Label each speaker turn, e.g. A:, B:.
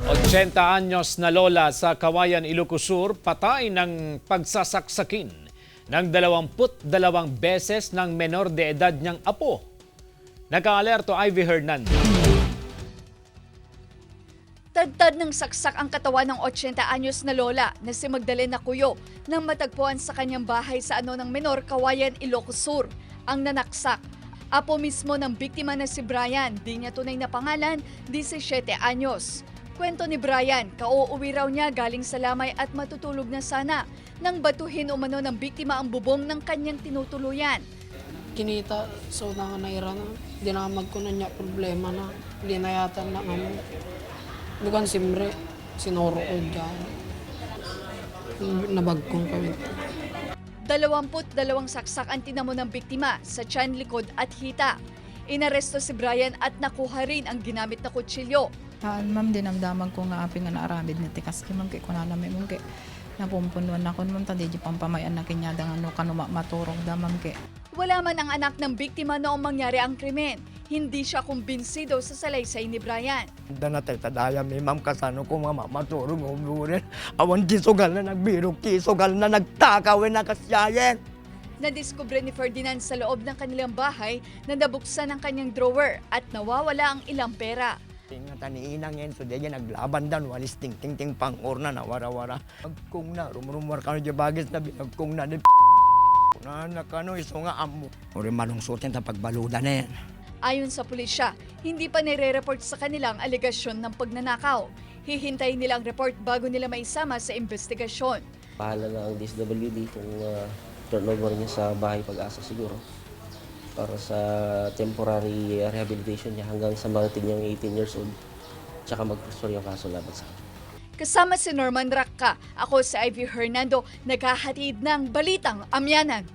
A: 80 anyos na lola sa Kawayan, Ilocos Sur, patay ng pagsasaksakin ng 22 beses ng menor de edad niyang apo. Naka-alerto Ivy Hernandez.
B: Tadtad ng saksak ang katawan ng 80 anyos na lola na si Magdalena Cuyo nang matagpuan sa kanyang bahay sa ng menor, Kawayan, Ilocos Sur. Ang nanaksak, apo mismo ng biktima na si Brian, di niya tunay na pangalan, 17 anyos. Kwento ni Brian, kauuwi raw niya galing sa lamay at matutulog na sana nang batuhin umano ng biktima ang bubong ng kanyang tinutuluyan.
C: Kinita, so naira na. Dinamag ko na niya problema na. Linayatan na kami. Bukan simre, sinoro ko dyan. Nabagkong kami.
B: 22 saksak ang tinamo ng biktima sa tiyan, likod at hita. Inaresto si Brian at nakuha rin ang ginamit na kutsilyo.
D: Ma'am, dinamdaman ko nga aping nga naaramid na tikas ki ma'am kay kunanami ma'am kay napumpunuan na kun ma'am tadi di pampamayan na kinyada nga no kanuma maturog da ma'am kay.
B: Wala man ang anak ng biktima noong mangyari ang krimen. Hindi siya kumbinsido sa salaysay ni Brian.
E: Danatay tadaya may ma'am kasano ko mga maturog umurin. Awan kisugal na nagbirok, kisugal na nagtakawin na kasyayen.
B: Nadiskubre ni Ferdinand sa loob ng kanilang bahay na nabuksan ang kanyang drawer at nawawala ang ilang pera.
E: Nga taniinang yan, so diyan naglaban dan, walis ting-ting-ting pang-or na wara-wara. Agkong na, rumurumar ka na dyan bagis na binagkong na, nakano, iso nga amo. Uri malungsutin ta pagbaluda na yan.
B: Ayon sa pulisya, hindi pa nire-report sa kanilang alegasyon ng pagnanakaw. Hihintayin nila ang report bago nila maisama sa investigasyon.
F: Bahala na ang DSWD kung turnover niya sa bahay Pag-asa siguro para sa temporary rehabilitation niya hanggang sa marating niyang 18 years old tsaka mag-transfer yung kaso laban sa akin.
B: Kasama si Norman Racca, ako si Ivy Hernando, naghahatid ng Balitang Amyanan.